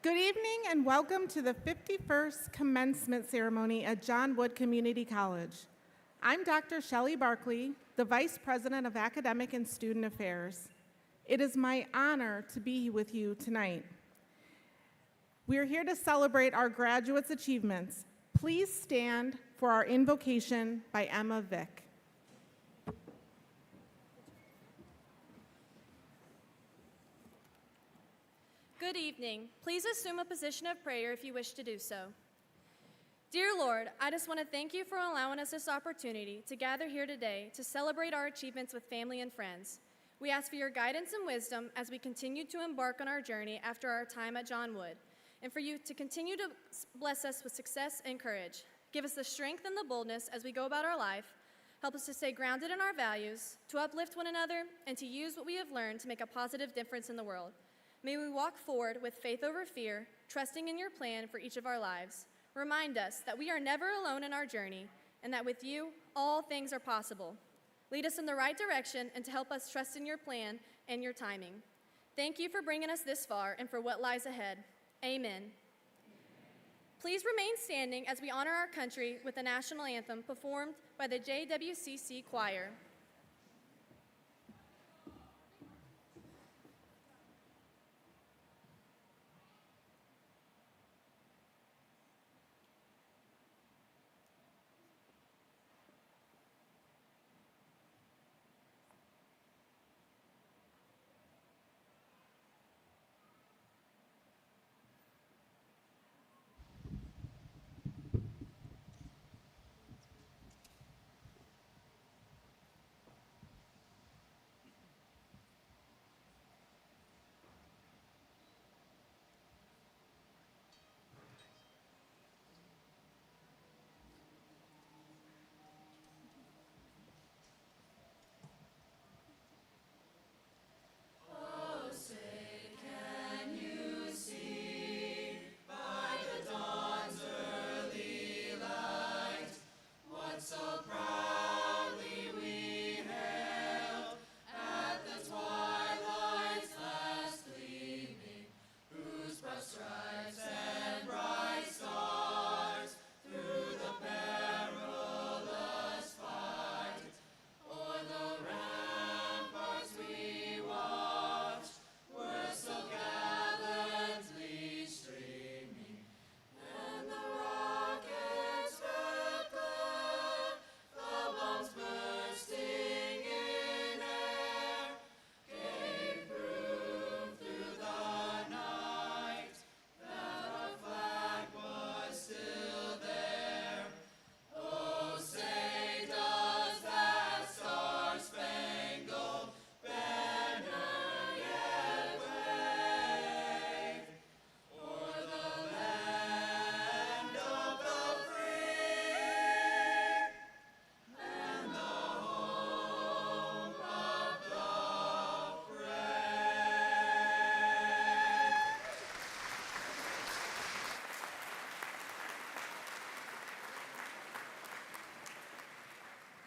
Good evening and welcome to the 51st commencement ceremony at John Wood Community College. I'm Dr. Shelley Barkley, the Vice President of Academic and Student Affairs. It is my honor to be with you tonight. We are here to celebrate our graduates' achievements. Please stand for our invocation by Emma Vick. Good evening. Please assume a position of prayer if you wish to do so. Dear Lord, I just want to thank you for allowing us this opportunity to gather here today to celebrate our achievements with family and friends. We ask for your guidance and wisdom as we continue to embark on our journey after our time at John Wood, and for you to continue to bless us with success and courage. Give us the strength and the boldness as we go about our life. Help us to stay grounded in our values, to uplift one another, and to use what we have learned to make a positive difference in the world. May we walk forward with faith over fear, trusting in your plan for each of our lives. Remind us that we are never alone in our journey, and that with you, all things are possible. Lead us in the right direction and to help us trust in your plan and your timing. Thank you for bringing us this far and for what lies ahead. Amen. Please remain standing as we honor our country with the national anthem performed by the JWCC choir.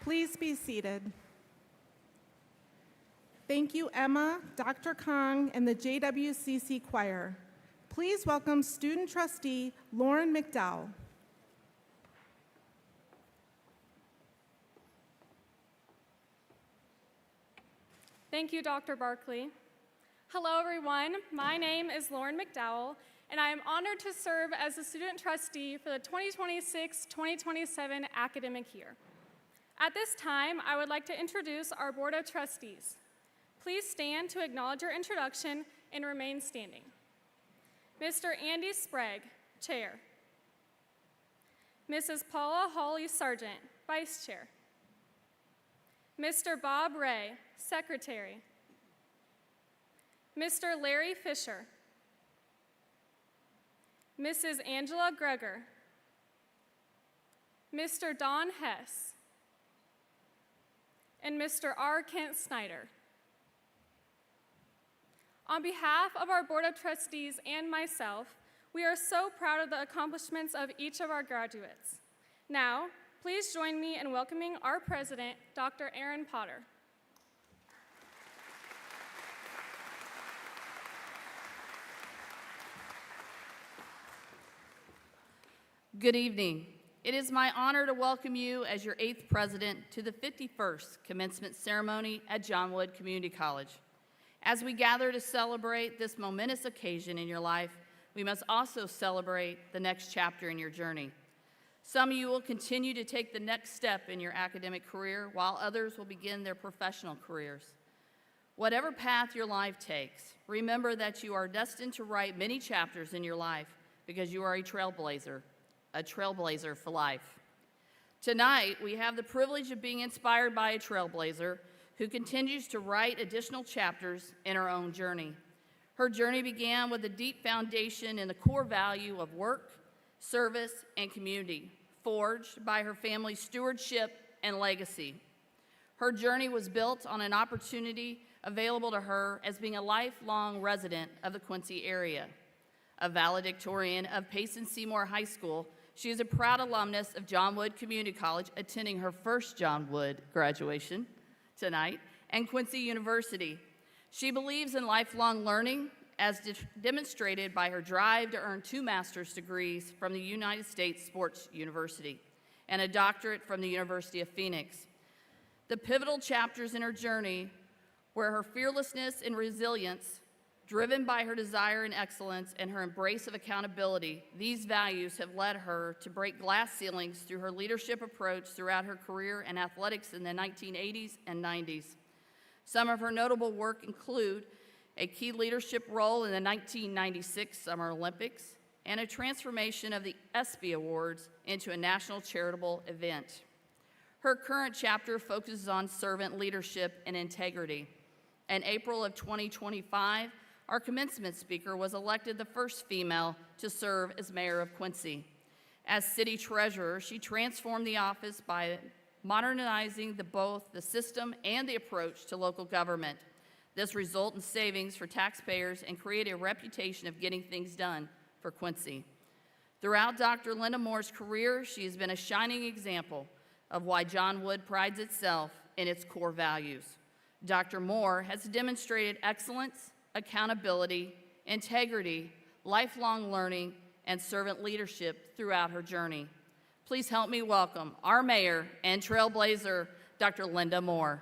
Please be seated. Thank you, Emma, Dr. Kong, and the JWCC choir. Please welcome student trustee Lauren McDowell. Thank you, Dr. Barkley. Hello, everyone. My name is Lauren McDowell, and I am honored to serve as the student trustee for the 2026-2027 academic year. At this time, I would like to introduce our Board of Trustees. Please stand to acknowledge your introduction and remain standing. Mr. Andy Sprague, Chair. Mrs. Paula Hawley Sargent, Vice Chair. Mr. Bob Ray, Secretary. Mr. Larry Fisher. Mrs. Angela Greger. Mr. Don Hess. And Mr. R. Kent Snyder. On behalf of our Board of Trustees and myself, we are so proud of the accomplishments of each of our graduates. Now, please join me in welcoming our president, Dr. Aaron Potter. Good evening. It is my honor to welcome you as your 8th president to the 51st commencement ceremony at John Wood Community College. As we gather to celebrate this momentous occasion in your life, we must also celebrate the next chapter in your journey. Some of you will continue to take the next step in your academic career, while others will begin their professional careers. Whatever path your life takes, remember that you are destined to write many chapters in your life because you are a trailblazer for life. Tonight, we have the privilege of being inspired by a trailblazer who continues to write additional chapters in her own journey. Her journey began with a deep foundation in the core value of work, service, and community, forged by her family's stewardship and legacy. Her journey was built on an opportunity available to her as being a lifelong resident of the Quincy area. A valedictorian of Payson Seymour High School, she is a proud alumnus of John Wood Community College, attending her first John Wood graduation tonight, and Quincy University. She believes in lifelong learning, as demonstrated by her drive to earn 2 master's degrees from the United States Sports University and a doctorate from the University of Phoenix. The pivotal chapters in her journey were her fearlessness and resilience. Driven by her desire and excellence and her embrace of accountability, these values have led her to break glass ceilings through her leadership approach throughout her career in athletics in the 1980s and 90s. Some of her notable work include a key leadership role in the 1996 Summer Olympics and a transformation of the ESPY Awards into a national charitable event. Her current chapter focuses on servant leadership and integrity. In April of 2025, our commencement speaker was elected the first female to serve as mayor of Quincy. As city treasurer, she transformed the office by modernizing both the system and the approach to local government. This resulted in savings for taxpayers and created a reputation of getting things done for Quincy. Throughout Dr. Linda Moore's career, she has been a shining example of why John Wood prides itself in its core values. Dr. Moore has demonstrated excellence, accountability, integrity, lifelong learning, and servant leadership throughout her journey. Please help me welcome our mayor and trailblazer, Dr. Linda Moore.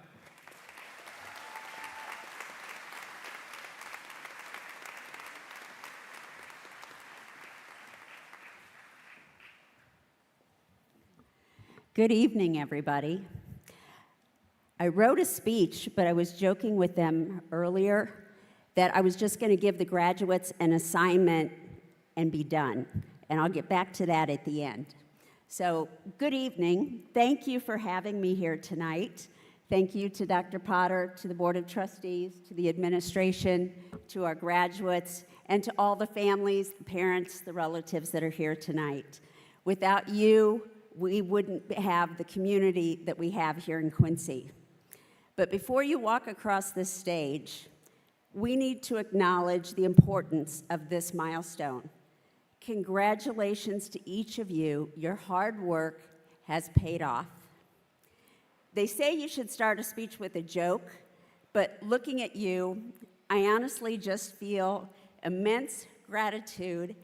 Good evening, everybody. I wrote a speech, but I was joking with them earlier that I was just going to give the graduates an assignment and be done. And I'll get back to that at the end. So, good evening. Thank you for having me here tonight. Thank you to Dr. Potter, to the Board of Trustees, to the administration, to our graduates, and to all the families, the parents, the relatives that are here tonight. Without you, we wouldn't have the community that we have here in Quincy. But before you walk across this stage, we need to acknowledge the importance of this milestone. Congratulations to each of you. Your hard work has paid off. They say you should start a speech with a joke, but looking at you, I honestly just feel immense gratitude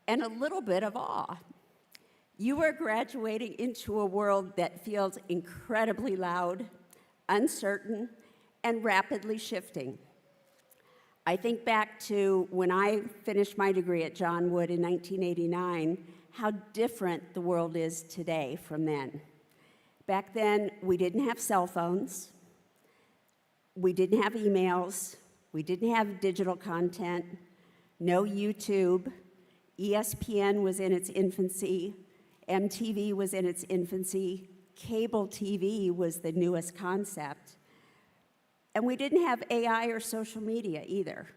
and a little bit of awe. You are graduating into a world that feels incredibly loud, uncertain, and rapidly shifting. I think back to when I finished my degree at John Wood in 1989, how different the world is today from then. Back then, we didn't have cell phones, we didn't have emails, we didn't have digital content, no YouTube, ESPN was in its infancy, MTV was in its infancy, cable TV was the newest concept. And we didn't have AI or social media either.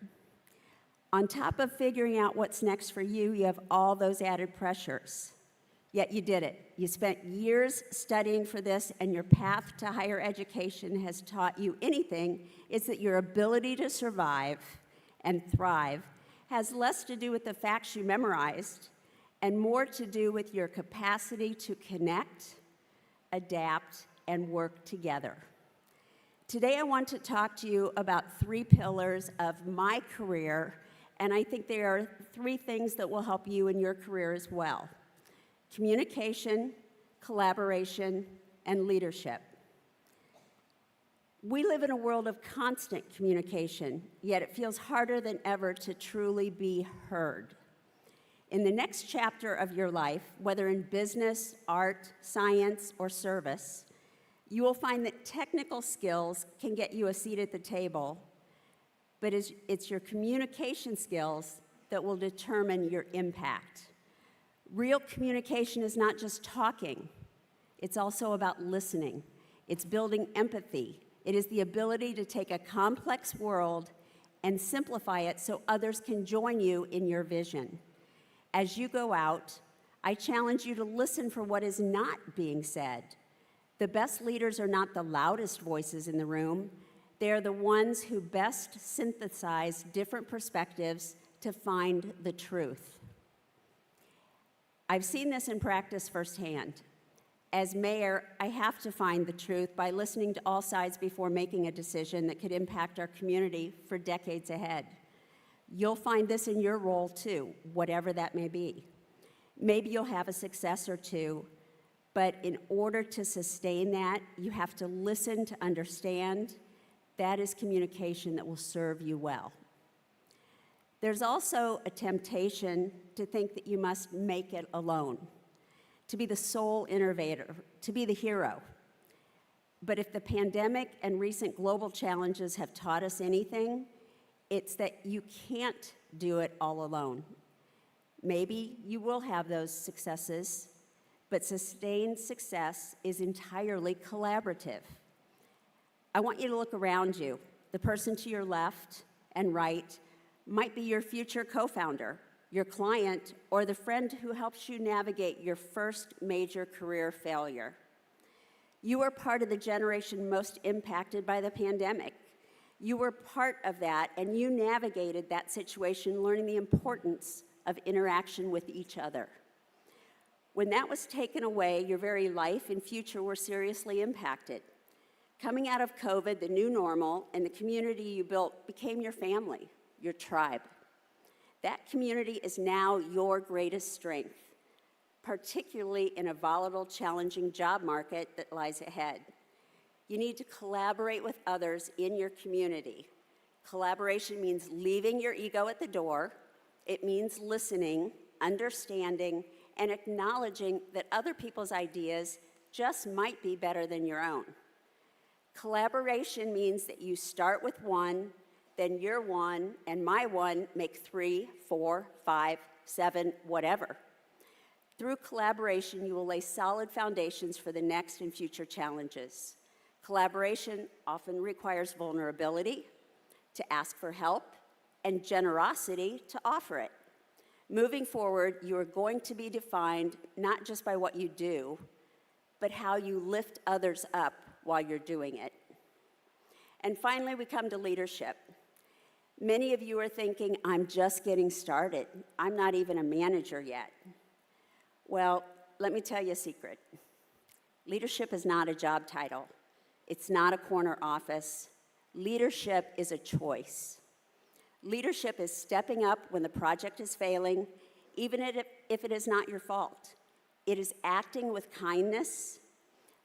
On top of figuring out what's next for you, you have all those added pressures. Yet you did it. You spent years studying for this, and your path to higher education has taught you anything, it's that your ability to survive and thrive has less to do with the facts you memorized and more to do with your capacity to connect, adapt, and work together. Today I want to talk to you about 3 pillars of my career, and I think there are 3 things that will help you in your career as well. communication, collaboration, and leadership. We live in a world of constant communication, yet it feels harder than ever to truly be heard. In the next chapter of your life, whether in business, art, science, or service, you will find that technical skills can get you a seat at the table, but it's your communication skills that will determine your impact. Real communication is not just talking. It's also about listening. It's building empathy. It is the ability to take a complex world and simplify it so others can join you in your vision. As you go out, I challenge you to listen for what is not being said. The best leaders are not the loudest voices in the room. They are the ones who best synthesize different perspectives to find the truth. I've seen this in practice firsthand. As mayor, I have to find the truth by listening to all sides before making a decision that could impact our community for decades ahead. You'll find this in your role too, whatever that may be. Maybe you'll have a success or two, but in order to sustain that, you have to listen to understand. That is communication that will serve you well. There's also a temptation to think that you must make it alone, to be the sole innovator, to be the hero. But if the pandemic and recent global challenges have taught us anything, it's that you can't do it all alone. Maybe you will have those successes, but sustained success is entirely collaborative. I want you to look around you. The person to your left and right might be your future co-founder, your client, or the friend who helps you navigate your first major career failure. You are part of the generation most impacted by the pandemic. You were part of that, and you navigated that situation, learning the importance of interaction with each other. When that was taken away, your very life and future were seriously impacted. Coming out of COVID, the new normal, and the community you built became your family, your tribe. That community is now your greatest strength, particularly in a volatile, challenging job market that lies ahead. You need to collaborate with others in your community. Collaboration means leaving your ego at the door. It means listening, understanding, and acknowledging that other people's ideas just might be better than your own. Collaboration means that you start with one, then your one and my one make 3, 4, 5, 7, whatever. Through collaboration, you will lay solid foundations for the next and future challenges. Collaboration often requires vulnerability, to ask for help, and generosity to offer it. Moving forward, you are going to be defined not just by what you do, but how you lift others up while you're doing it. And finally, we come to leadership. Many of you are thinking, I'm just getting started. I'm not even a manager yet. Well, let me tell you a secret. Leadership is not a job title. It's not a corner office. Leadership is a choice. Leadership is stepping up when the project is failing, even if it is not your fault. It is acting with kindness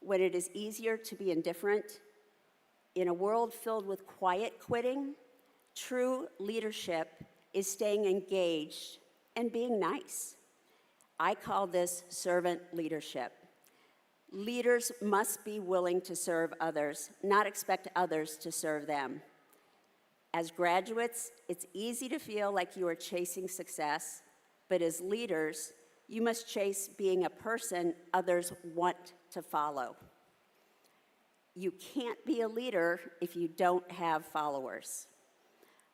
when it is easier to be indifferent. In a world filled with quiet quitting, true leadership is staying engaged and being nice. I call this servant leadership. Leaders must be willing to serve others, not expect others to serve them. As graduates, it's easy to feel like you are chasing success, but as leaders, you must chase being a person others want to follow. You can't be a leader if you don't have followers.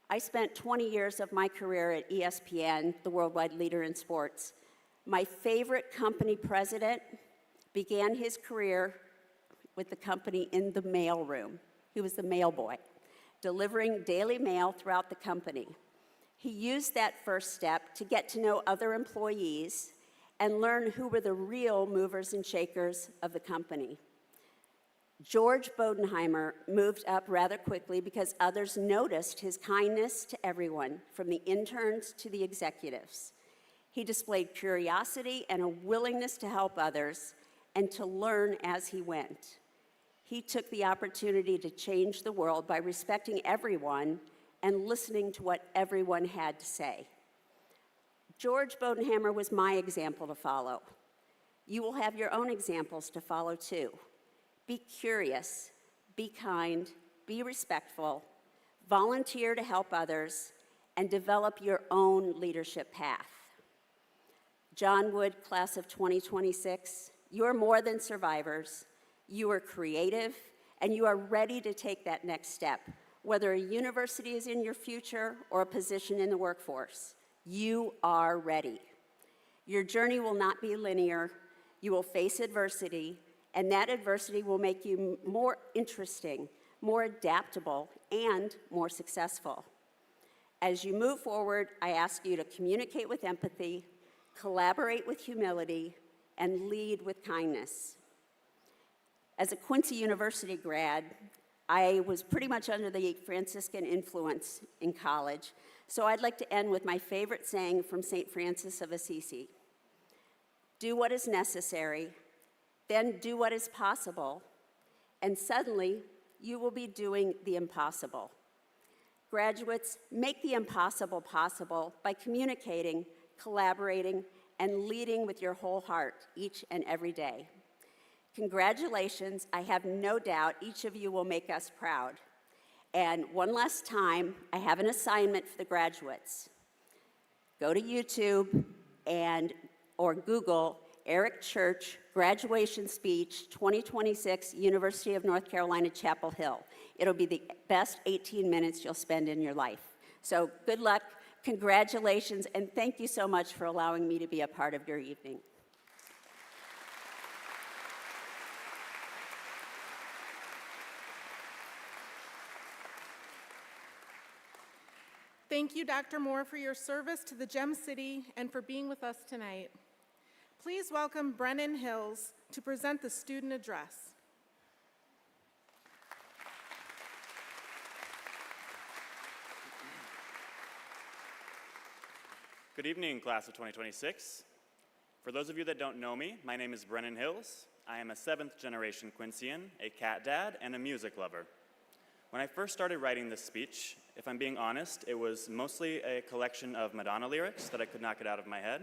I spent 20 years of my career at ESPN, the worldwide leader in sports. My favorite company president began his career with the company in the mailroom. He was the mail boy, delivering daily mail throughout the company. He used that first step to get to know other employees and learn who were the real movers and shakers of the company. George Bodenheimer moved up rather quickly because others noticed his kindness to everyone, from the interns to the executives. He displayed curiosity and a willingness to help others and to learn as he went. He took the opportunity to change the world by respecting everyone and listening to what everyone had to say. George Bodenhammer was my example to follow. You will have your own examples to follow too. Be curious, be kind, be respectful, volunteer to help others, and develop your own leadership path. John Wood, class of 2026, you are more than survivors. You are creative, and you are ready to take that next step, whether a university is in your future or a position in the workforce. You are ready. Your journey will not be linear. You will face adversity, and that adversity will make you more interesting, more adaptable, and more successful. As you move forward, I ask you to communicate with empathy, collaborate with humility, and lead with kindness. As a Quincy University grad, I was pretty much under the Franciscan influence in college, so I'd like to end with my favorite saying from St. Francis of Assisi. Do what is necessary, then do what is possible, and suddenly you will be doing the impossible. Graduates, make the impossible possible by communicating, collaborating, and leading with your whole heart each and every day. Congratulations. I have no doubt each of you will make us proud. And one last time, I have an assignment for the graduates. Go to YouTube or Google Eric Church graduation speech 2026 University of North Carolina, Chapel Hill. It'll be the best 18 minutes you'll spend in your life. So good luck, congratulations, and thank you so much for allowing me to be a part of your evening. Thank you, Dr. Moore, for your service to the Gem City and for being with us tonight. Please welcome Brennan Hills to present the student address. Good evening, class of 2026. For those of you that don't know me, my name is Brennan Hills. I am a 7th generation Quincyan, a cat dad, and a music lover. When I first started writing this speech, if I'm being honest, it was mostly a collection of Madonna lyrics that I could not get out of my head,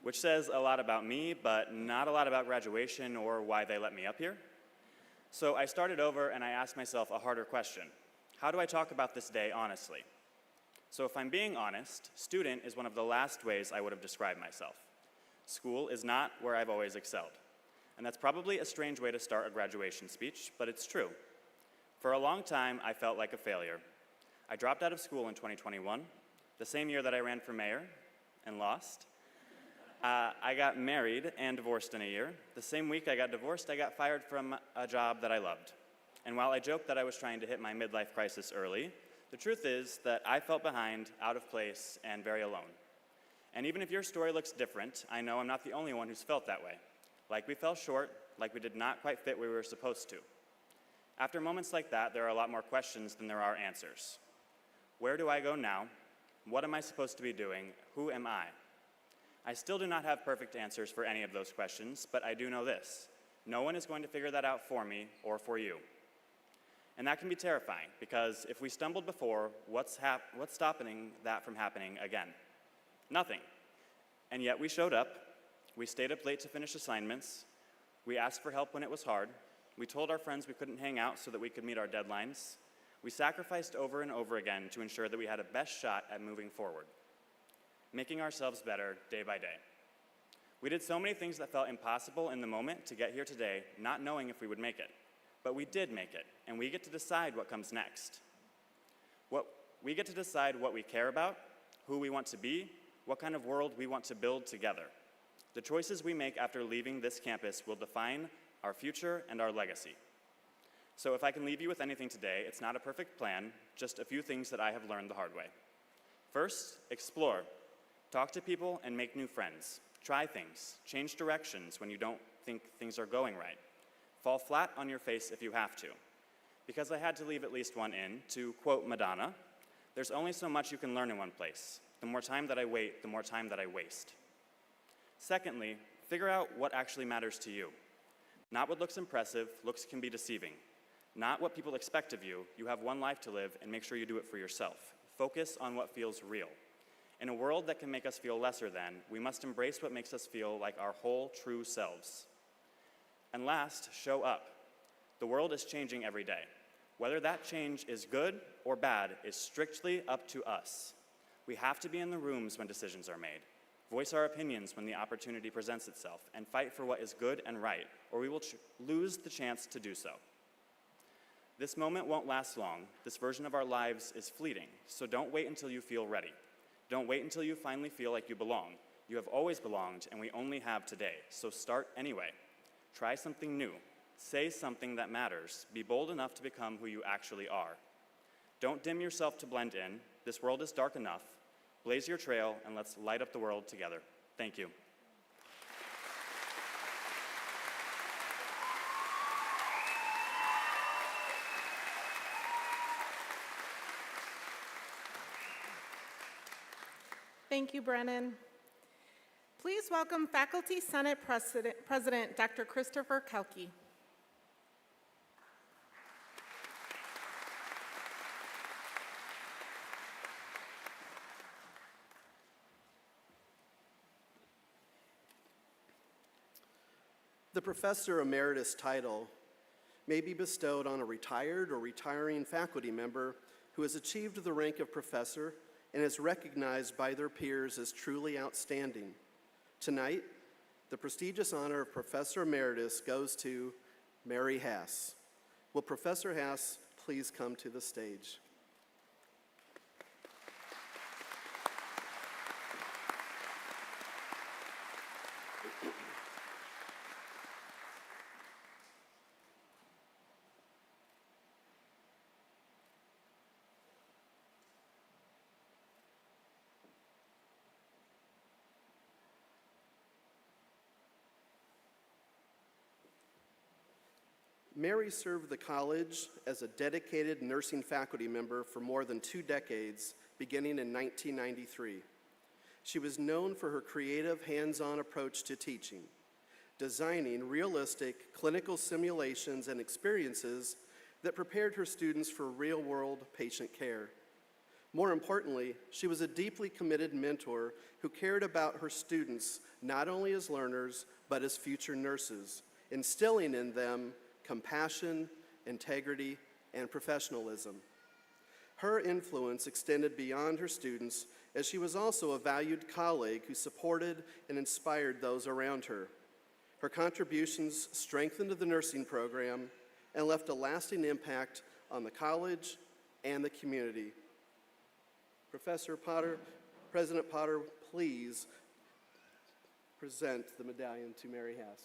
which says a lot about me, but not a lot about graduation or why they let me up here. So I started over and I asked myself a harder question. How do I talk about this day honestly? So if I'm being honest, student is one of the last ways I would have described myself. School is not where I've always excelled. And that's probably a strange way to start a graduation speech, but it's true. For a long time, I felt like a failure. I dropped out of school in 2021, the same year that I ran for mayor and lost. I got married and divorced in a year. The same week I got divorced, I got fired from a job that I loved. And while I joked that I was trying to hit my midlife crisis early, the truth is that I felt behind, out of place, and very alone. And even if your story looks different, I know I'm not the only one who's felt that way. Like we fell short, like we did not quite fit where we were supposed to. After moments like that, there are a lot more questions than there are answers. Where do I go now? What am I supposed to be doing? Who am I? I still do not have perfect answers for any of those questions, but I do know this. No one is going to figure that out for me or for you. And that can be terrifying, because if we stumbled before, what's stopping that from happening again? Nothing. And yet we showed up, we stayed up late to finish assignments, we asked for help when it was hard, we told our friends we couldn't hang out so that we could meet our deadlines, we sacrificed over and over again to ensure that we had a best shot at moving forward, making ourselves better day by day. We did so many things that felt impossible in the moment to get here today, not knowing if we would make it. But we did make it, and we get to decide what comes next. We get to decide what we care about, who we want to be, what kind of world we want to build together. The choices we make after leaving this campus will define our future and our legacy. So if I can leave you with anything today, it's not a perfect plan, just a few things that I have learned the hard way. First, explore. Talk to people and make new friends. Try things. Change directions when you don't think things are going right. Fall flat on your face if you have to. Because I had to leave at least one in, to quote Madonna, there's only so much you can learn in one place. The more time that I wait, the more time that I waste. Secondly, figure out what actually matters to you. Not what looks impressive, looks can be deceiving. Not what people expect of you. You have one life to live, and make sure you do it for yourself. Focus on what feels real. In a world that can make us feel lesser than, we must embrace what makes us feel like our whole true selves. And last, show up. The world is changing every day. Whether that change is good or bad is strictly up to us. We have to be in the rooms when decisions are made, voice our opinions when the opportunity presents itself, and fight for what is good and right, or we will lose the chance to do so. This moment won't last long. This version of our lives is fleeting, so don't wait until you feel ready. Don't wait until you finally feel like you belong. You have always belonged, and we only have today, so start anyway. Try something new. Say something that matters. Be bold enough to become who you actually are. Don't dim yourself to blend in. This world is dark enough. Blaze your trail, and let's light up the world together. Thank you. Thank you, Brennan. Please welcome Faculty Senate President Dr. Christopher Kelke. The Professor Emeritus title may be bestowed on a retired or retiring faculty member who has achieved the rank of professor and is recognized by their peers as truly outstanding. Tonight, the prestigious honor of Professor Emeritus goes to Mary Hass. Will Professor Hass please come to the stage? Mary served the college as a dedicated nursing faculty member for more than 2 decades, beginning in 1993. She was known for her creative, hands-on approach to teaching, designing realistic clinical simulations and experiences that prepared her students for real-world patient care. More importantly, she was a deeply committed mentor who cared about her students not only as learners, but as future nurses, instilling in them compassion, integrity, and professionalism. Her influence extended beyond her students, as she was also a valued colleague who supported and inspired those around her. Her contributions strengthened the nursing program and left a lasting impact on the college and the community. President Potter, please present the medallion to Mary Hass.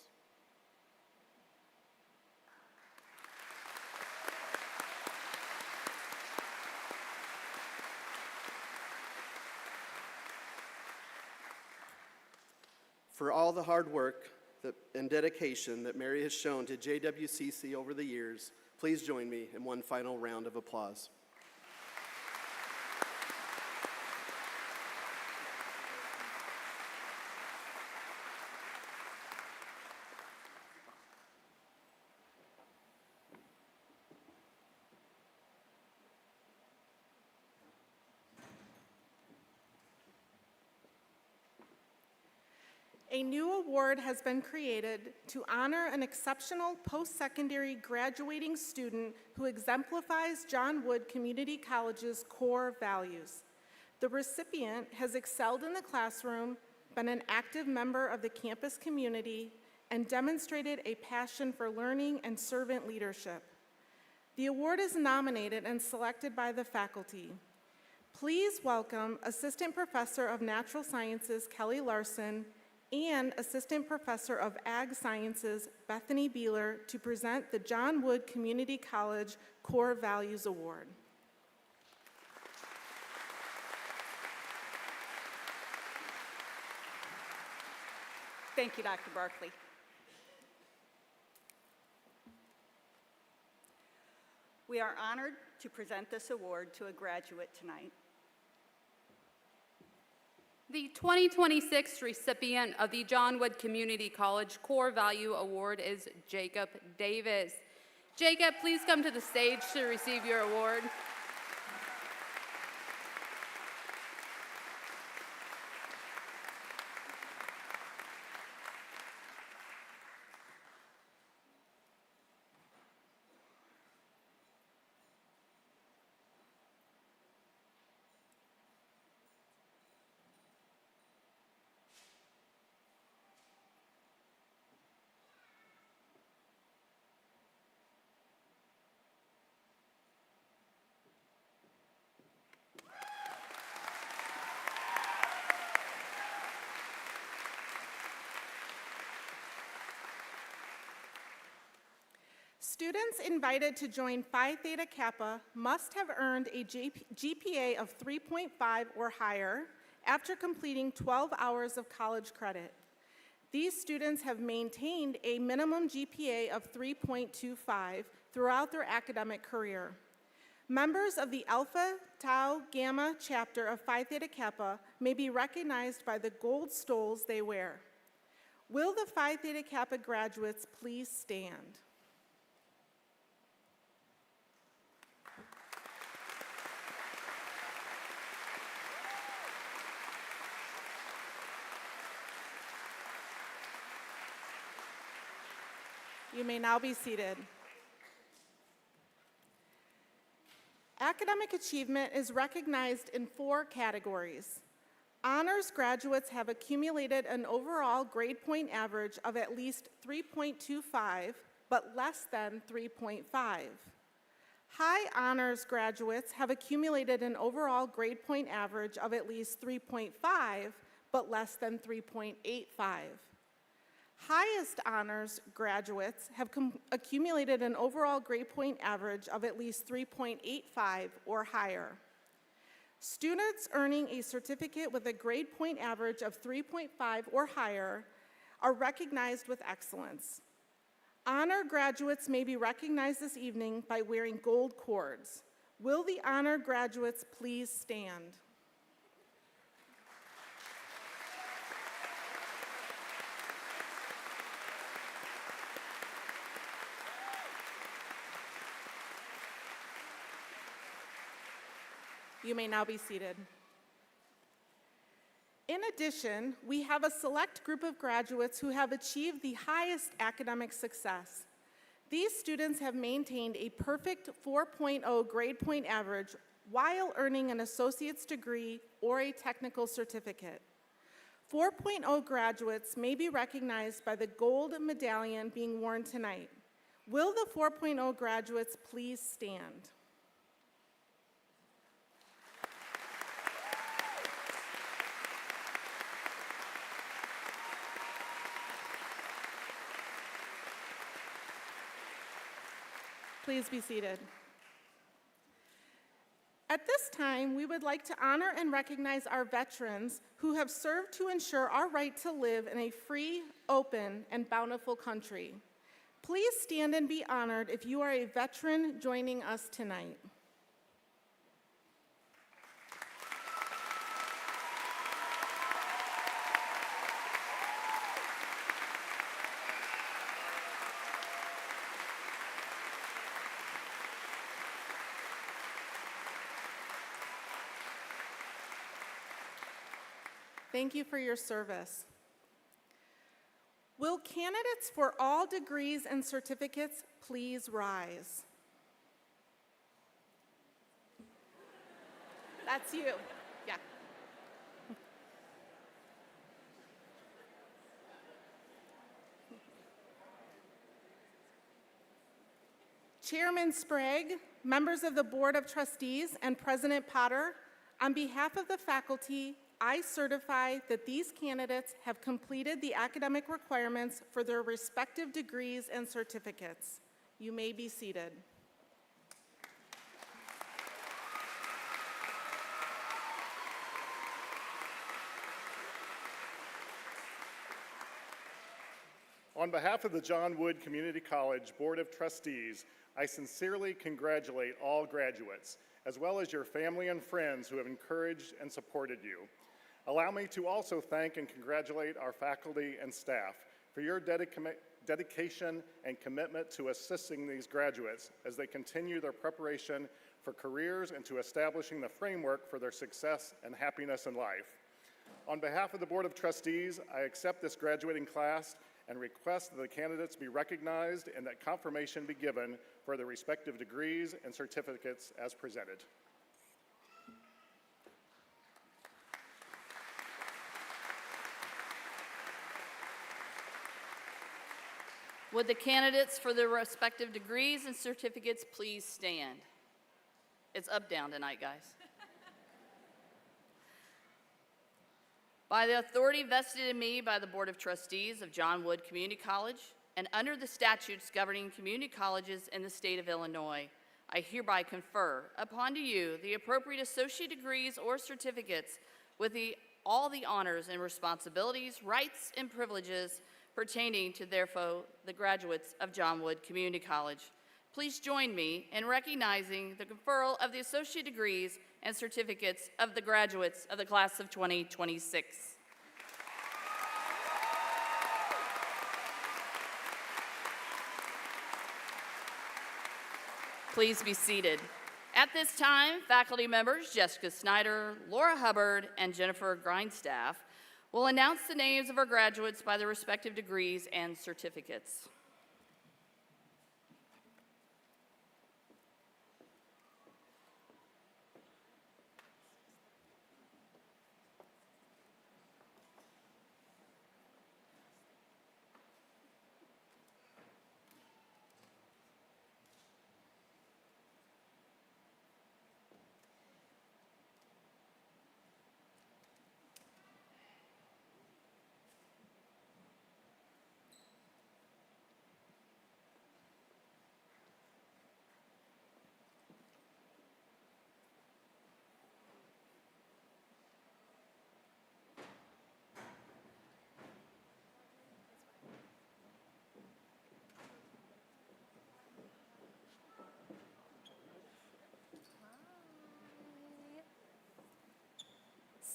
For all the hard work and dedication that Mary has shown to JWCC over the years, please join me in one final round of applause. A new award has been created to honor an exceptional post-secondary graduating student who exemplifies John Wood Community College's core values. The recipient has excelled in the classroom, been an active member of the campus community, and demonstrated a passion for learning and servant leadership. The award is nominated and selected by the faculty. Please welcome Assistant Professor of Natural Sciences Kelly Larson and Assistant Professor of Ag Sciences, Bethany Beeler, to present the John Wood Community College Core Values Award. Thank you, Dr. Barkley. We are honored to present this award to a graduate tonight. The 2026 recipient of the John Wood Community College Core Value Award is Jacob Davis. Jacob, please come to the stage to receive your award. Students invited to join Phi Theta Kappa must have earned a GPA of 3.5 or higher after completing 12 hours of college credit. These students have maintained a minimum GPA of 3.25 throughout their academic career. Members of the Alpha Tau Gamma chapter of Phi Theta Kappa may be recognized by the gold stoles they wear. Will the Phi Theta Kappa graduates please stand? You may now be seated. Academic achievement is recognized in 4 categories. Honors graduates have accumulated an overall grade point average of at least 3.25, but less than 3.5. High honors graduates have accumulated an overall grade point average of at least 3.5, but less than 3.85. Highest honors graduates have accumulated an overall grade point average of at least 3.85 or higher. Students earning a certificate with a grade point average of 3.5 or higher are recognized with excellence. Honor graduates may be recognized this evening by wearing gold cords. Will the honor graduates please stand? You may now be seated. In addition, we have a select group of graduates who have achieved the highest academic success. These students have maintained a perfect 4.0 grade point average while earning an associate's degree or a technical certificate. 4.0 graduates may be recognized by the gold medallion being worn tonight. Will the 4.0 graduates please stand? Please be seated. At this time, we would like to honor and recognize our veterans who have served to ensure our right to live in a free, open, and bountiful country. Please stand and be honored if you are a veteran joining us tonight. Thank you for your service. Will candidates for all degrees and certificates please rise? That's you. Yeah. Chairman Sprague, members of the Board of Trustees, and President Potter, on behalf of the faculty, I certify that these candidates have completed the academic requirements for their respective degrees and certificates. You may be seated. On behalf of the John Wood Community College Board of Trustees, I sincerely congratulate all graduates, as well as your family and friends who have encouraged and supported you. Allow me to also thank and congratulate our faculty and staff for your dedication and commitment to assisting these graduates as they continue their preparation for careers and to establishing the framework for their success and happiness in life. On behalf of the Board of Trustees, I accept this graduating class and request that the candidates be recognized and that confirmation be given for their respective degrees and certificates as presented. Would the candidates for their respective degrees and certificates please stand? It's up, down tonight, guys. By the authority vested in me by the Board of Trustees of John Wood Community College and under the statutes governing community colleges in the state of Illinois, I hereby confer upon to you the appropriate associate degrees or certificates with all the honors and responsibilities, rights, and privileges pertaining to therefore the graduates of John Wood Community College. Please join me in recognizing the conferral of the associate degrees and certificates of the graduates of the class of 2026. Please be seated. At this time, faculty members Jessica Snyder, Laura Hubbard, and Jennifer Grindstaff will announce the names of our graduates by their respective degrees and certificates.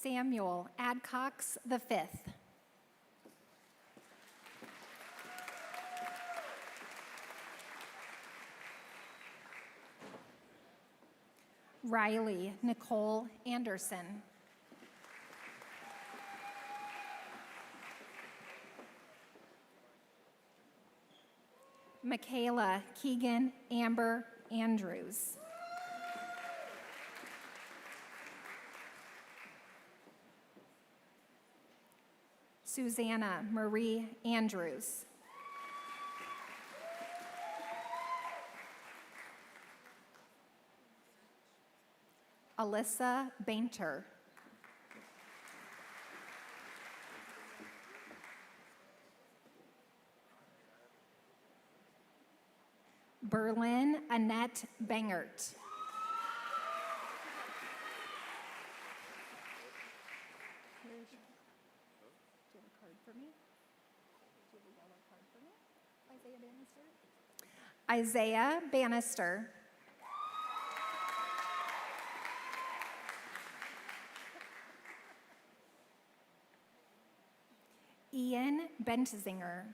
Samuel Adcox V. Riley Nicole Anderson. Michaela Keegan Amber Andrews. Susanna Marie Andrews. Alyssa Bainter. Berlin Annette Bangert. Isaiah Bannister. Ian Bentzinger.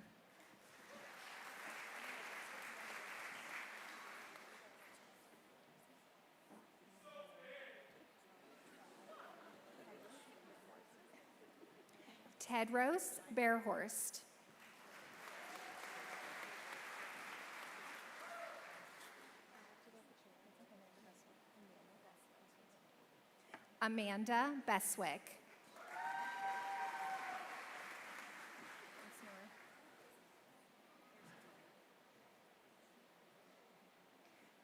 Tedros Bearhorst. Amanda Beswick.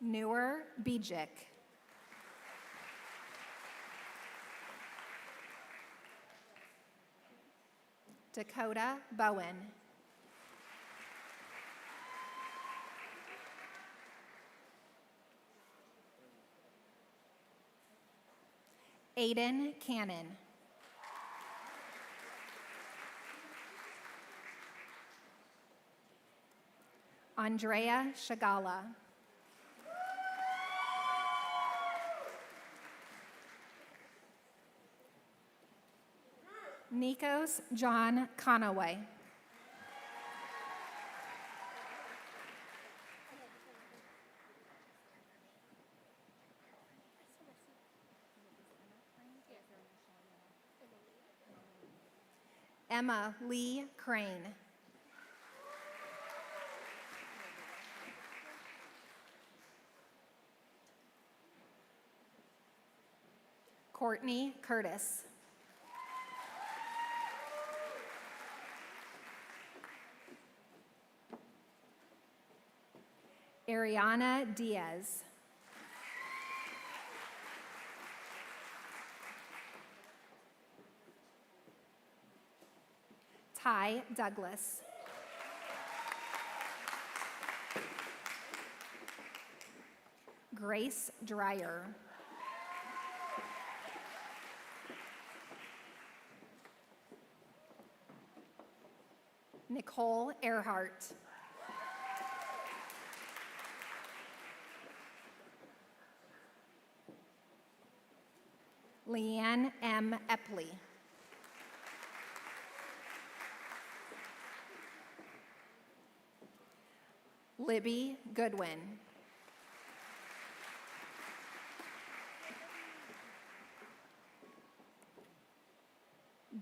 Newer Bijik. Dakota Bowen. Aiden Cannon. Andrea Shagala. Nikos John Conaway. Emma Lee Crane. Courtney Curtis. Ariana Diaz. Ty Douglas. Grace Dreyer. Nicole Earhart. Leanne M. Epley. Libby Goodwin.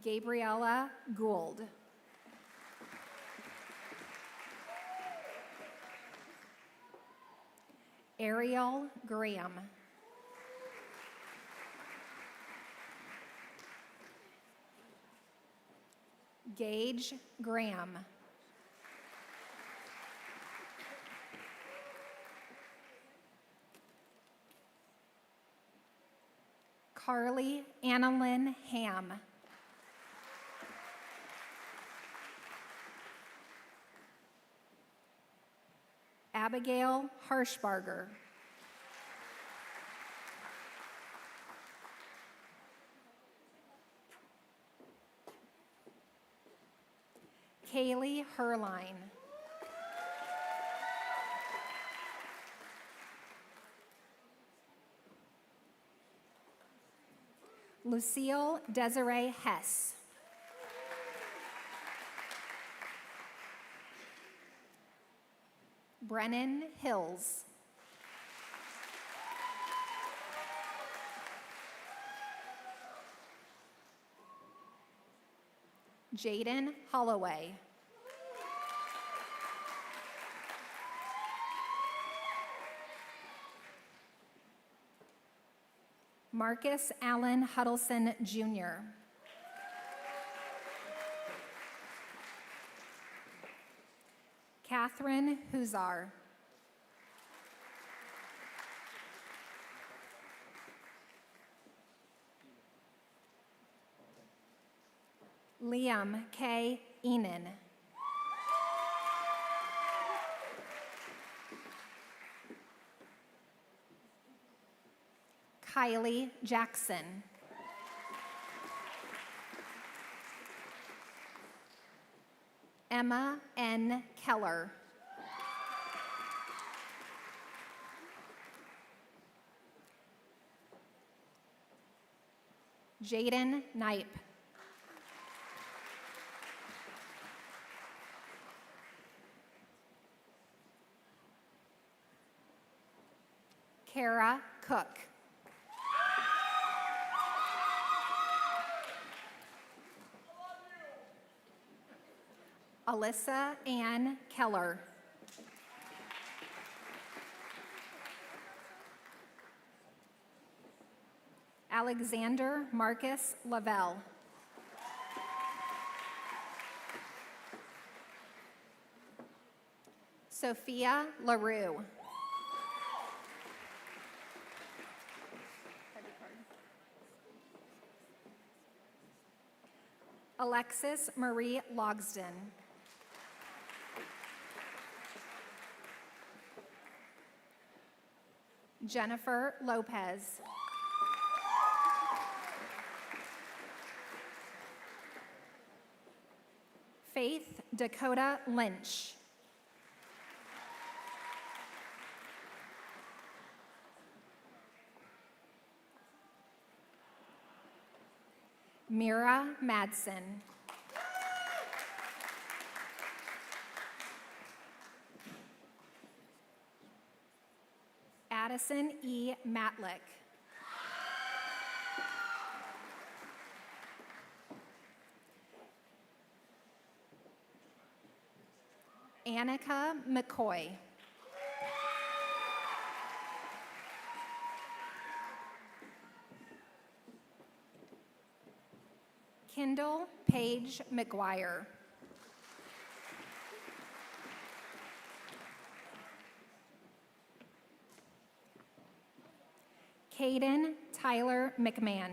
Gabriella Gould. Ariel Graham. Gage Graham. Carly Annalyn Ham. Abigail Harshbarger. Kaylee Herline. Lucille Desiree Hess. Brennan Hills. Jaden Holloway. Marcus Allen Huddleston, Jr. Catherine Huzar. Liam K. Enan. Kylie Jackson. Emma N. Keller. Jaden Knipe. Kara Cook. Alyssa Ann Keller. Alexander Marcus Lavelle. Sophia LaRue. Alexis Marie Logsden. Jennifer Lopez. Faith Dakota Lynch. Mira Madsen. Addison E. Matlick. Annika McCoy. Kendall Page McGuire. Caden Tyler McMahon.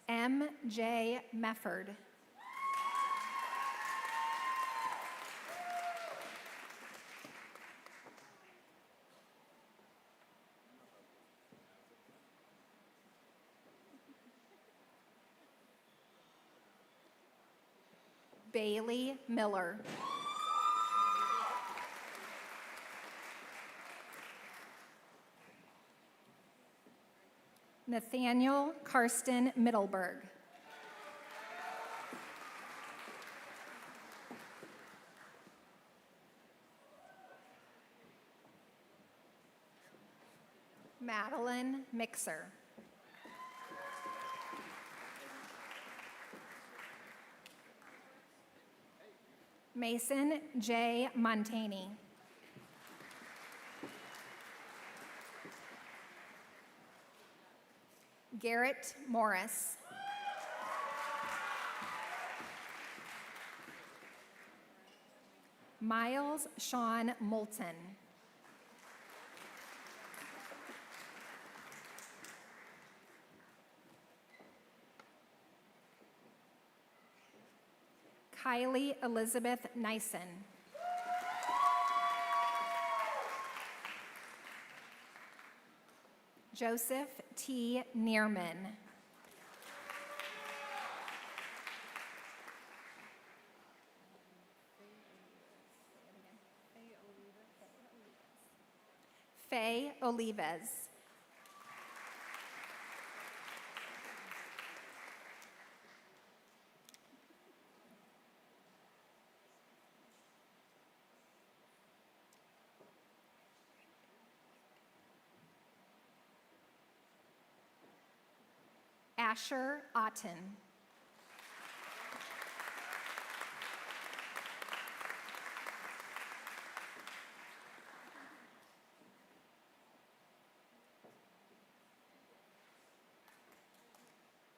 M.J. Mefford. Bailey Miller. Nathaniel Karsten Middleberg. Madeline Mixer. Mason J. Montani. Garrett Morris. Miles Sean Moulton. Kylie Elizabeth Nyson. Joseph T. Neerman. Faye Olives. Asher Otten.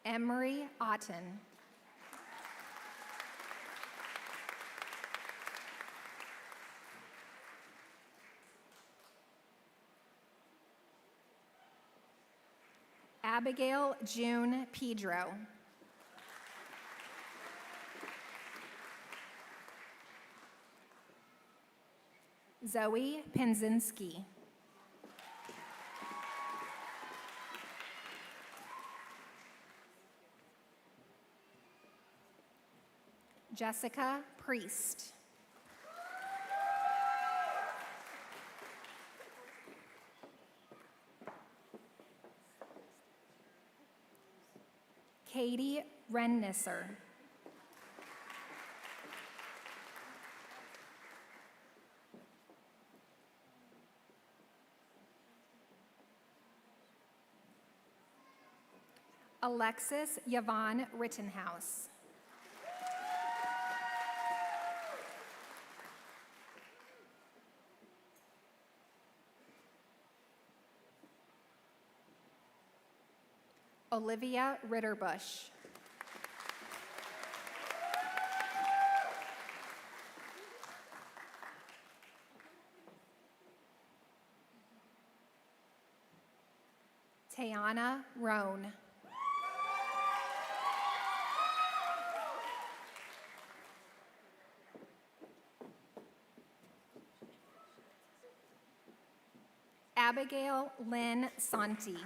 Emery Otten. Abigail June Pedro. Zoe Penzinski. Jessica Priest. Katie Rennisser. Alexis Yvonne Rittenhouse. Olivia Ritterbush. Tayana Roan. Abigail Lynn Santi.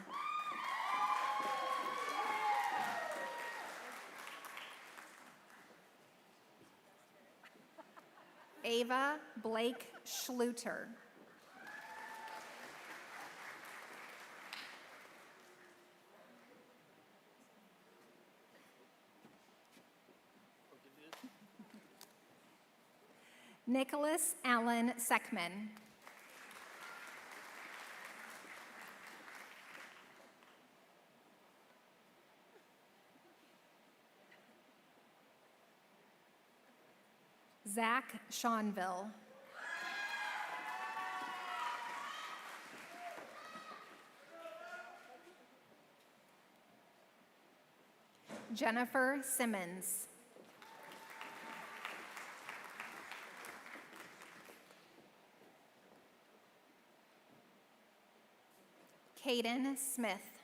Ava Blake Schluter. Nicholas Allen Seckman. Zach Shawnville. Jennifer Simmons. Caden Smith.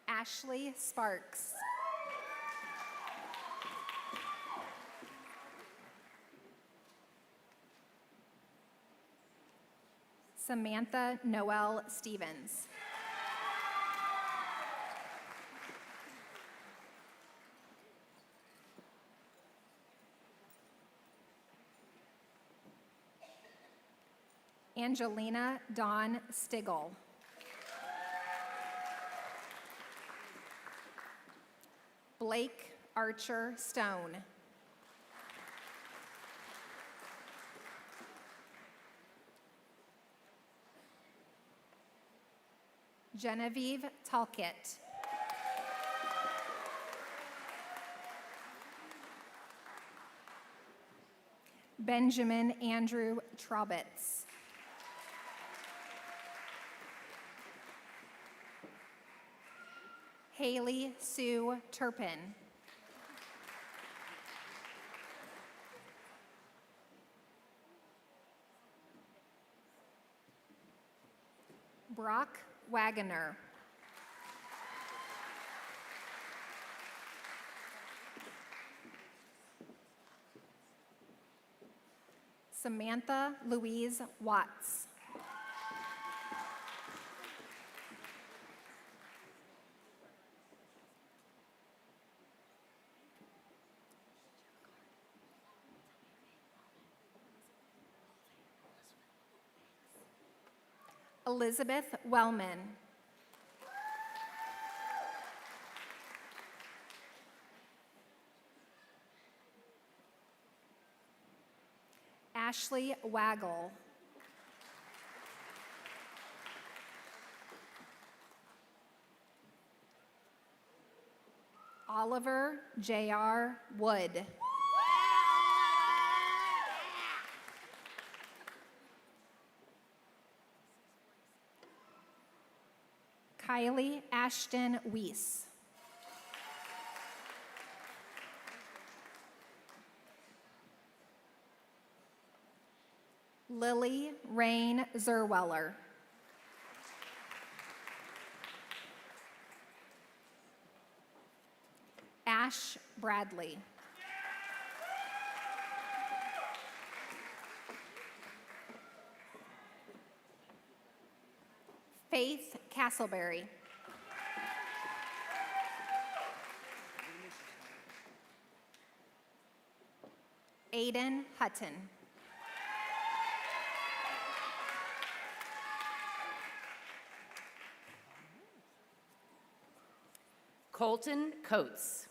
Ashley Sparks. Samantha Noel Stevens. Angelina Dawn Stigl. Blake Archer Stone. Genevieve Talkett. Benjamin Andrew Trobitz. Haley Sue Turpin. Brock Wagoner. Samantha Louise Watts. Elizabeth Wellman. Ashley Waggle. Oliver J.R. Wood. Kylie Ashton Weiss. Lily Rain Zerweller. Ash Bradley. Faith Castleberry. Aiden Hutton. Colton Coates.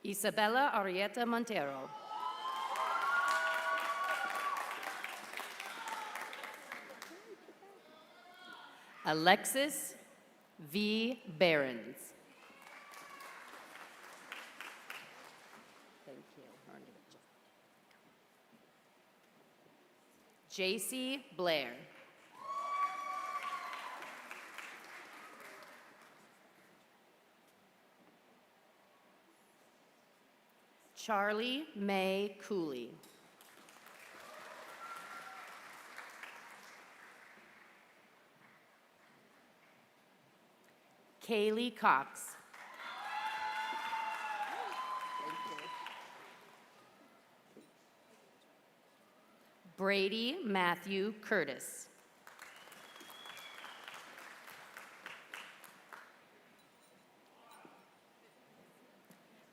Isabella Arieta Montero. Alexis V. Behrens. JC Blair. Charlie May Cooley. Kaylee Cox. Grady Matthew Curtis.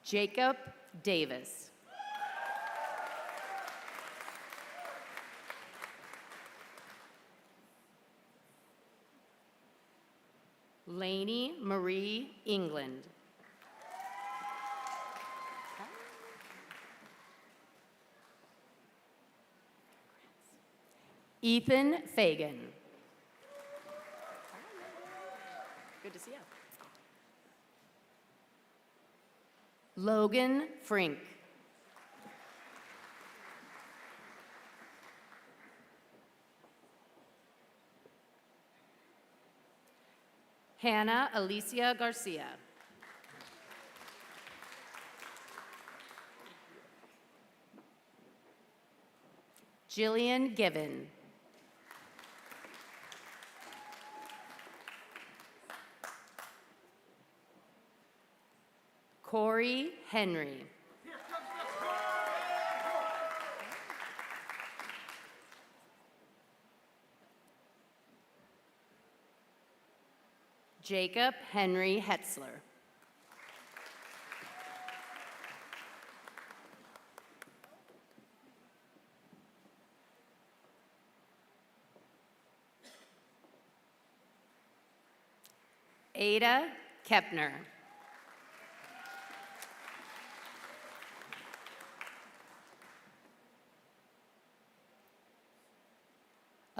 Jacob Davis. Lainey Marie England. Ethan Fagan. Good to see you. Logan Frink. Hannah Alicia Garcia. Jillian Given. Corey Henry. Jacob Henry Hetzler. Ada Kepner.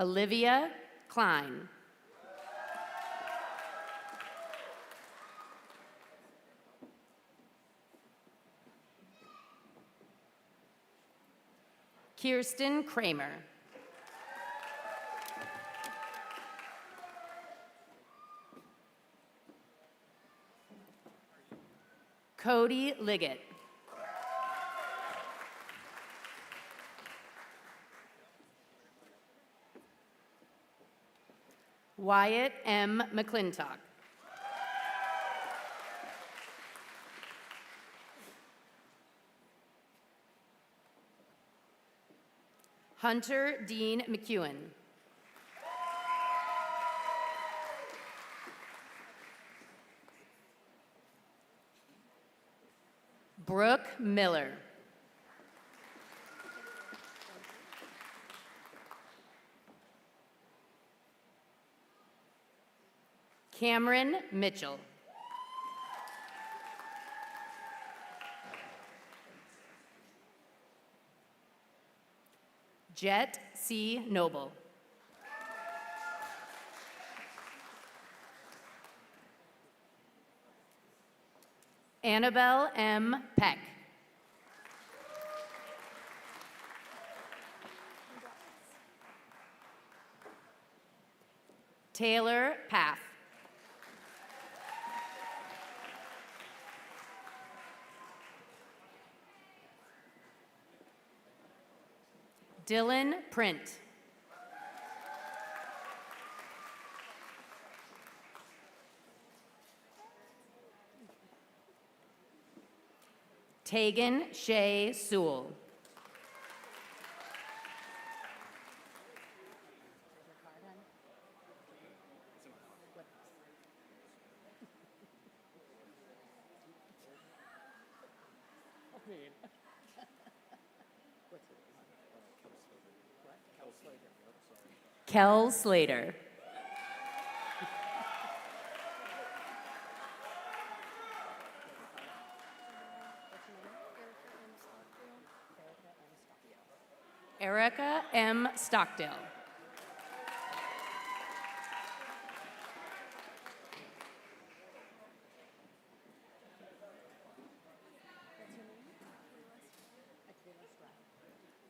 Olivia Klein. Kirsten Kramer. Cody Liggett. Wyatt M. McClintock. Hunter Dean McEwen. Brooke Miller. Cameron Mitchell. Jet C. Noble. Annabelle M. Peck. Taylor Paff. Dylan Print. Tegan Shea Sewell. Kel Slater. Erica M. Stockdale.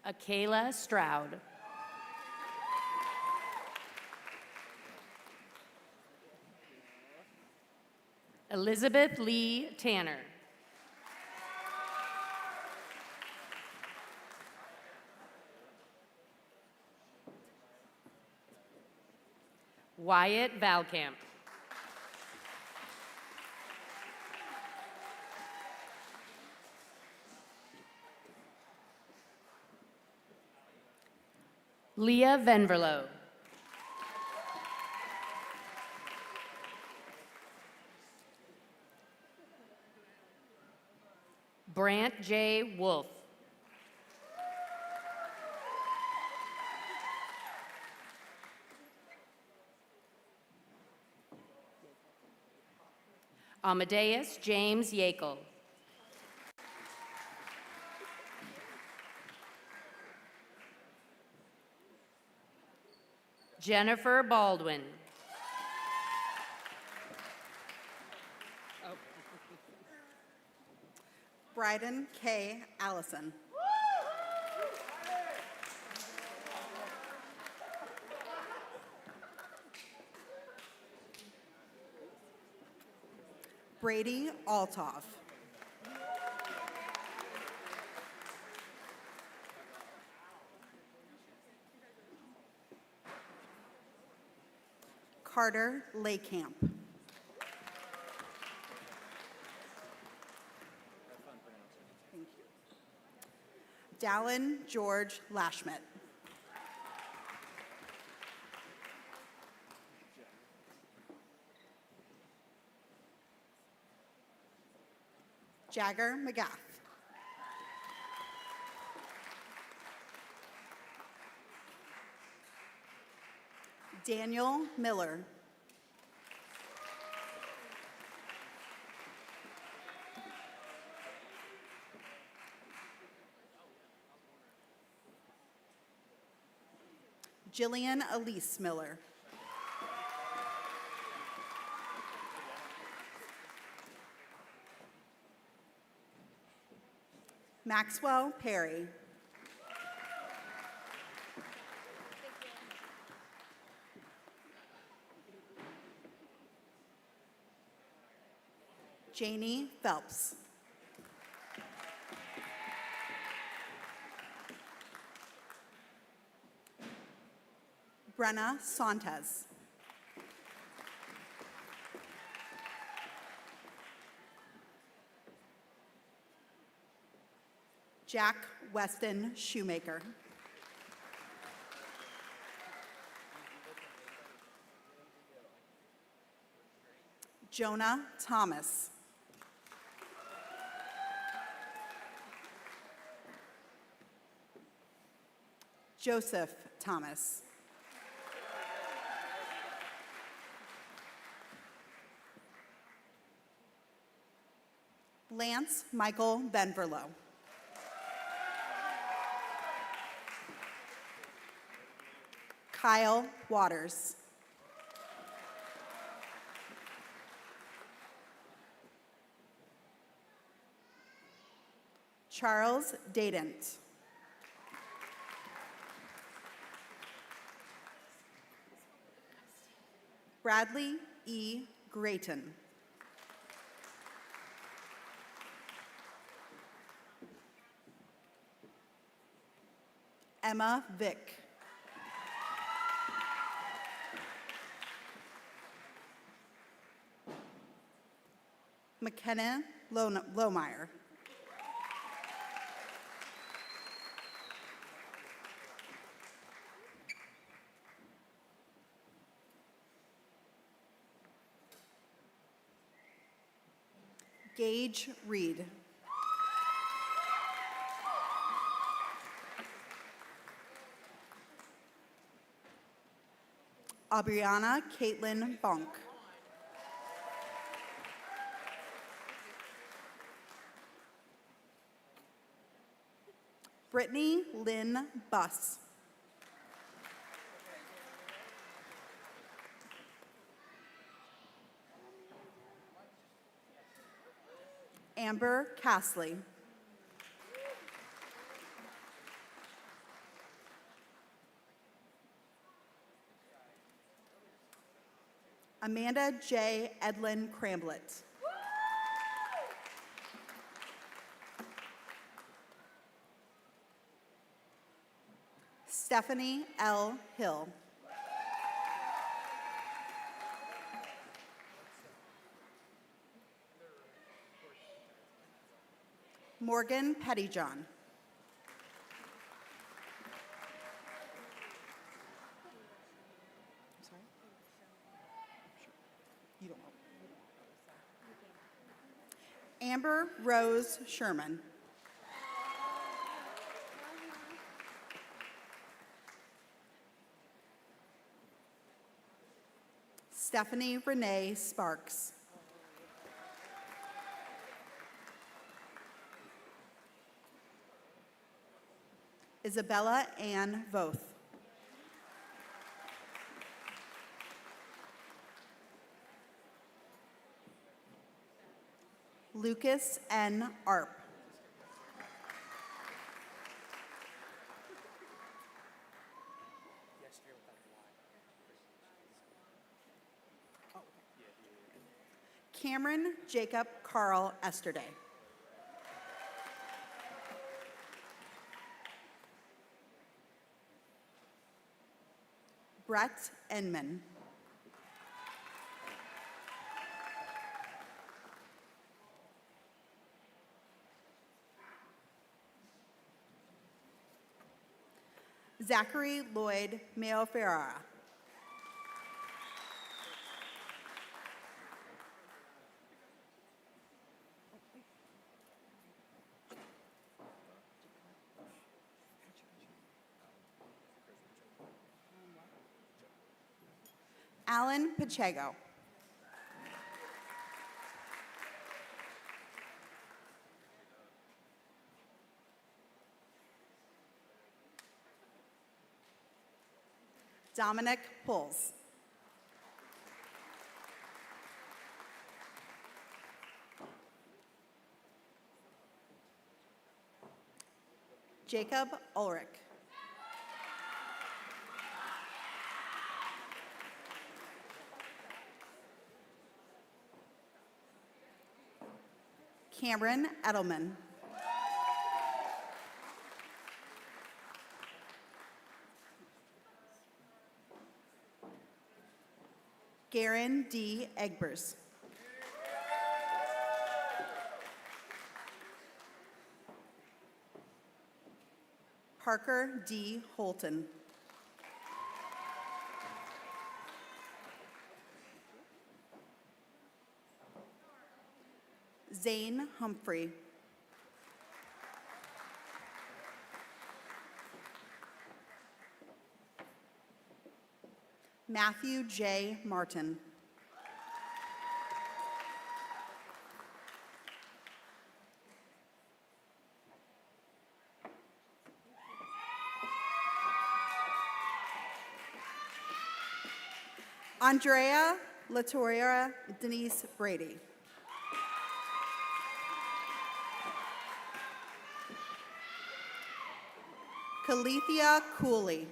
Akayla Stroud. Elizabeth Lee Tanner. Wyatt Valcamp. Leah Venverlo. Brant J. Wolf. Amadeus James Yakel. Jennifer Baldwin. Bryden K. Allison. Brady Altoff. Carter Laycamp. Thank you. Dallin George Lashmet. Jagger McGath. Daniel Miller. Jillian Elise Miller. Maxwell Perry. Janie Phelps. Brenna Santos. Jack Weston Shoemaker. Jonah Thomas. Joseph Thomas. Lance Michael Benverlo. Kyle Waters. Charles Dadent. Bradley E. Grayton. Emma Vick. McKenna Lohmeyer. Gage Reed. Aubriana Caitlin Bonk. Brittany Lynn Buss. Amber Castley. Amanda J. Edlin Cramblett. Stephanie L. Hill. Morgan Pettyjohn. Amber Rose Sherman. Stephanie Renee Sparks. Isabella Ann Voth. Lucas N. Arp. Cameron Jacob Carl Esterday. Brett Enman. Zachary Lloyd Mayo Ferrara. Alan Pacheco. Dominic Pulls. Jacob Ulrich. Cameron Edelman. Garen D. Egbers. Parker D. Holton. Zane Humphrey. Matthew J. Martin. Andrea Latoya Denise Brady. Calethea Cooley.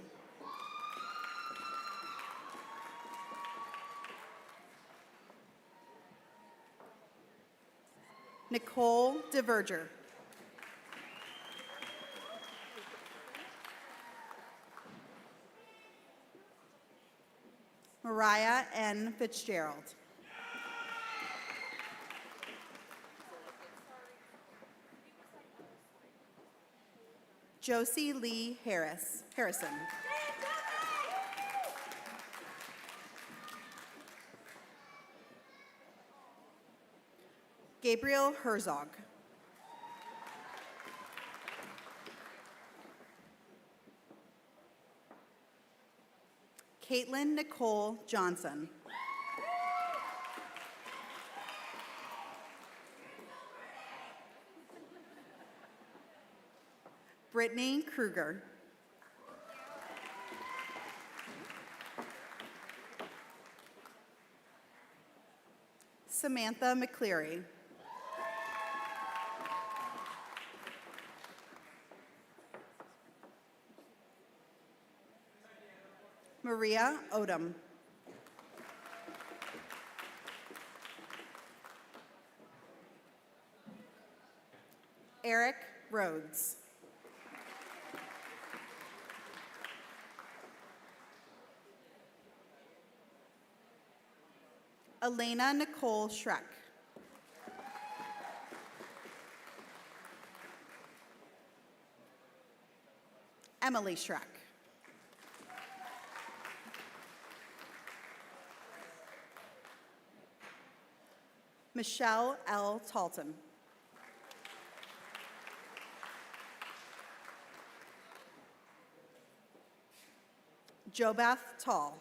Nicole DeVerger. Mariah N. Fitzgerald. Josie Lee Harrison. Gabriel Herzog. Caitlin Nicole Johnson. Brittany Kruger. Samantha McCleary. Maria Odom. Eric Rhodes. Elena Nicole Schreck. Emily Schreck. Michelle L. Talton. Jobeth Tall.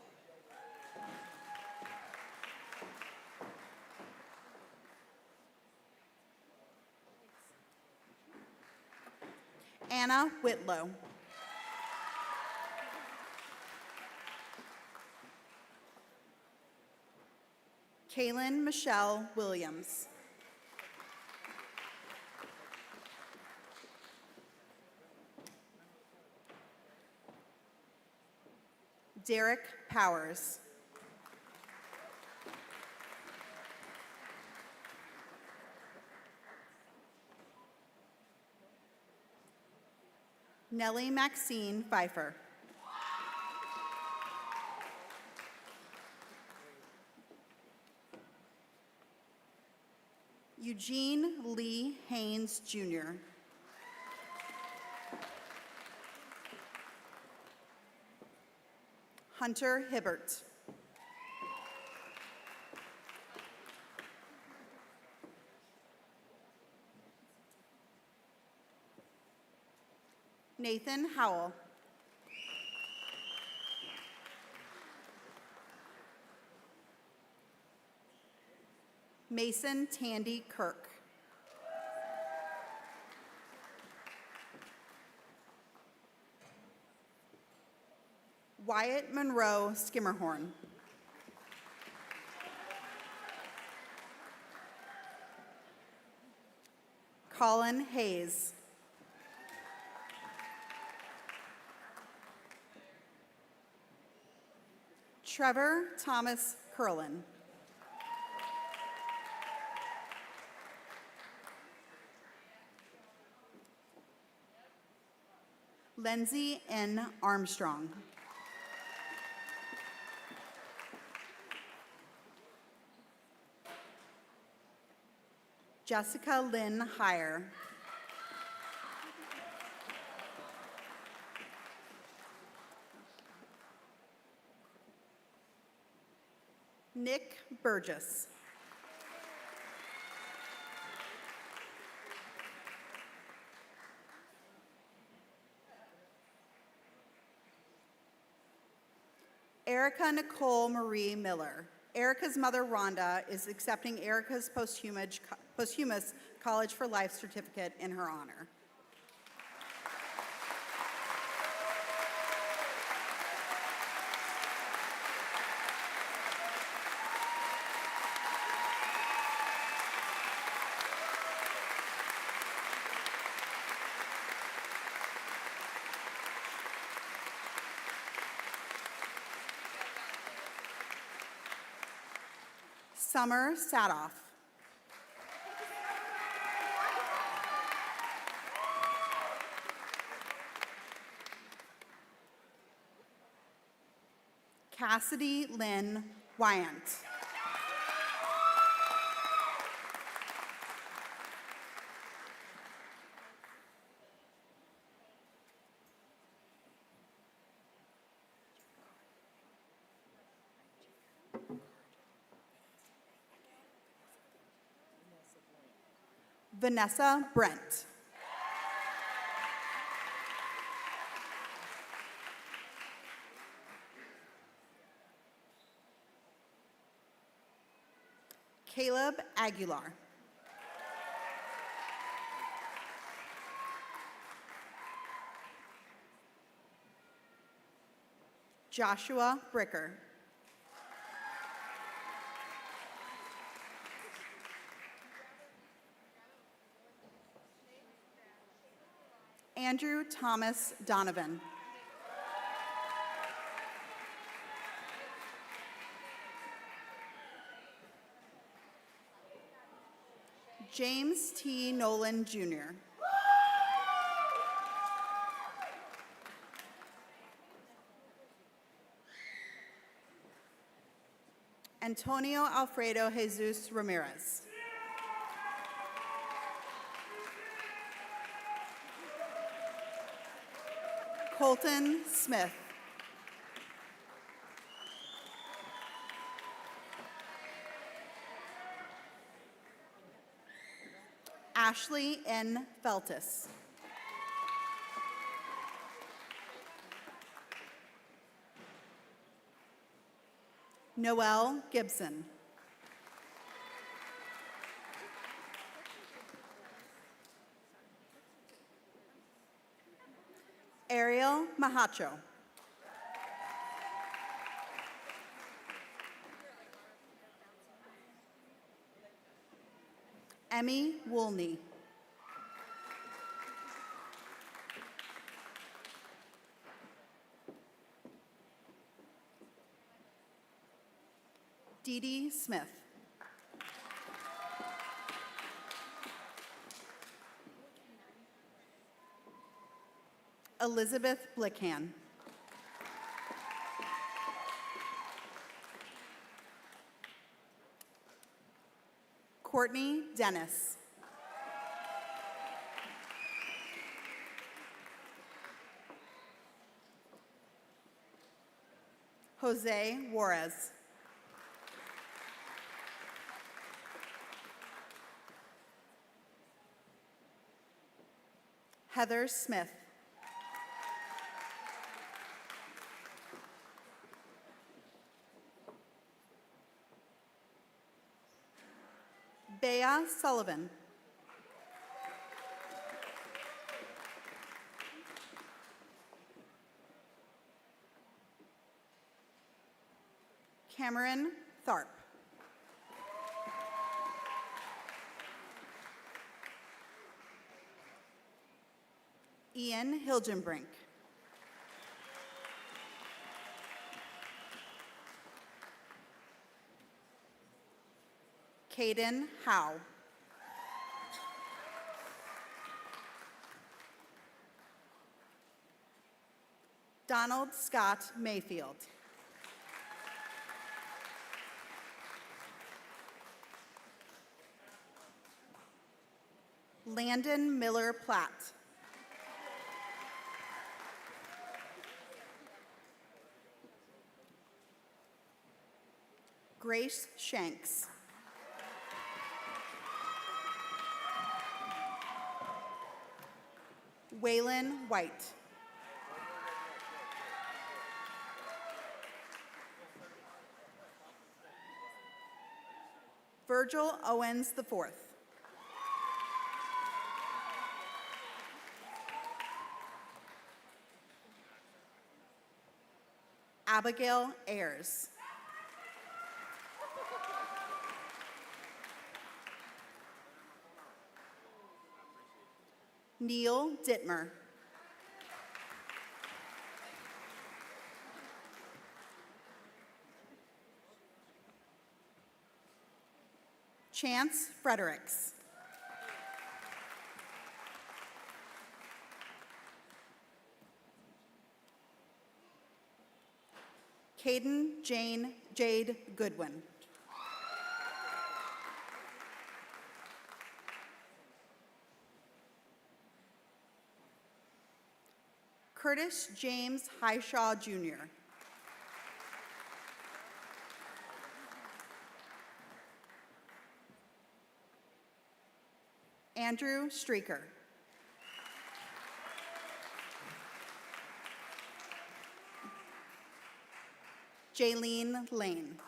Anna Whitlow. Kaylin Michelle Williams. Derek Powers. Nellie Maxine Pfeiffer. Eugene Lee Haynes, Jr. Hunter Hibbert. Nathan Howell. Mason Tandy Kirk. Wyatt Monroe Skimmerhorn. Colin Hayes. Trevor Thomas Curlin. Lindsay N. Armstrong. Jessica Lynn Heyer. Nick Burgess. Erica Nicole Marie Miller. Erica's mother, Rhonda, is accepting Erica's posthumous College for Life certificate in her honor. Summer Sadoff. Cassidy Lynn Wyant. Vanessa Brent. Caleb Aguilar. Joshua Bricker. Andrew Thomas Donovan. James T. Nolan, Jr. Antonio Alfredo Jesus Ramirez. Colton Smith. Ashley N. Feltis. Noelle Gibson. Ariel Mahacho. Emmy Woolney. Dee Dee Smith. Elizabeth Blickhan. Courtney Dennis. Jose Juarez. Heather Smith. Bea Sullivan. Cameron Tharp. Ian Hilgenbrink. Caden Howe. Donald Scott Mayfield. Landon Miller Platt. Grace Shanks. Waylon White. Virgil Owens IV. Abigail Ayers. Neil Dittmer. Chance Fredericks. Caden Jade Goodwin. Curtis James Highshaw Jr. Andrew Streaker. Jaylene Lane.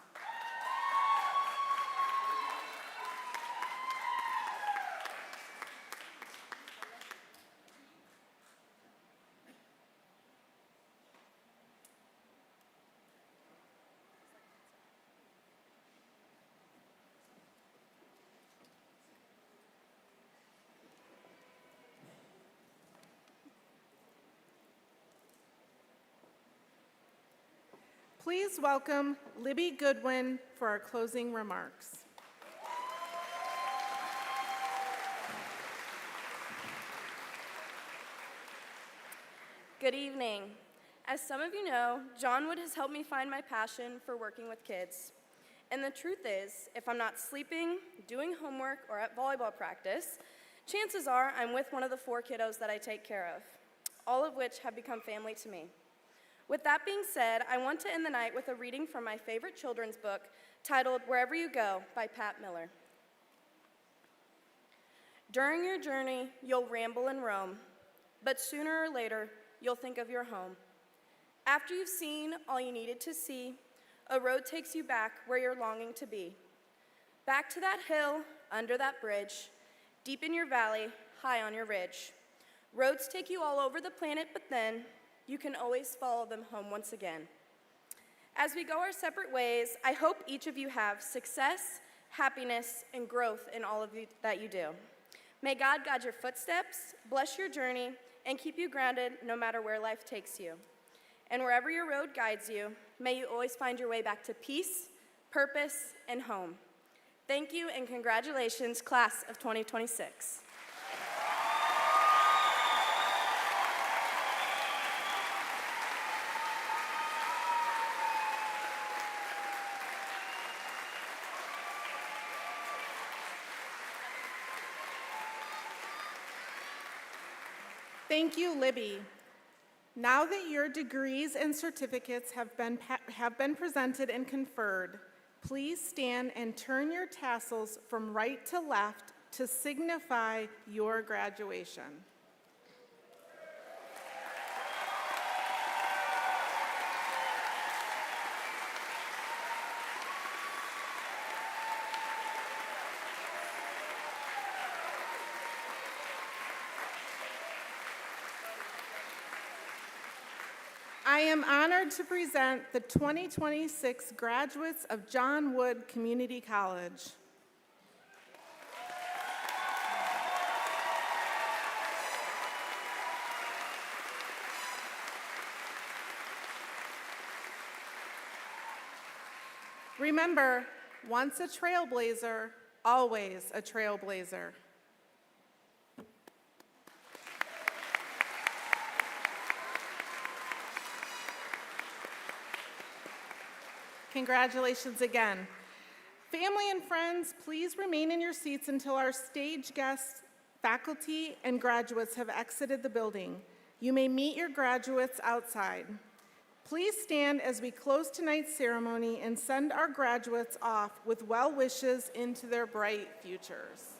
Please welcome Libby Goodwin for our closing remarks. Good evening. As some of you know, John Wood has helped me find my passion for working with kids. And the truth is, if I'm not sleeping, doing homework, or at volleyball practice, chances are I'm with one of the 4 kiddos that I take care of, all of which have become family to me. With that being said, I want to end the night with a reading from my favorite children's book titled Wherever You Go by Pat Miller. During your journey, you'll ramble and roam, but sooner or later, you'll think of your home. After you've seen all you needed to see, a road takes you back where you're longing to be. Back to that hill, under that bridge, deep in your valley, high on your ridge. Roads take you all over the planet, but then you can always follow them home once again. As we go our separate ways, I hope each of you have success, happiness, and growth in all of you that you do. May God guide your footsteps, bless your journey, and keep you grounded no matter where life takes you. And wherever your road guides you, may you always find your way back to peace, purpose, and home. Thank you and congratulations, class of 2026. Thank you, Libby. Now that your degrees and certificates have been presented and conferred, please stand and turn your tassels from right to left to signify your graduation. I am honored to present the 2026 graduates of John Wood Community College. Remember, once a trailblazer, always a trailblazer. Congratulations again. Family and friends, please remain in your seats until our stage guests, faculty, and graduates have exited the building. You may meet your graduates outside. Please stand as we close tonight's ceremony and send our graduates off with well wishes into their bright futures.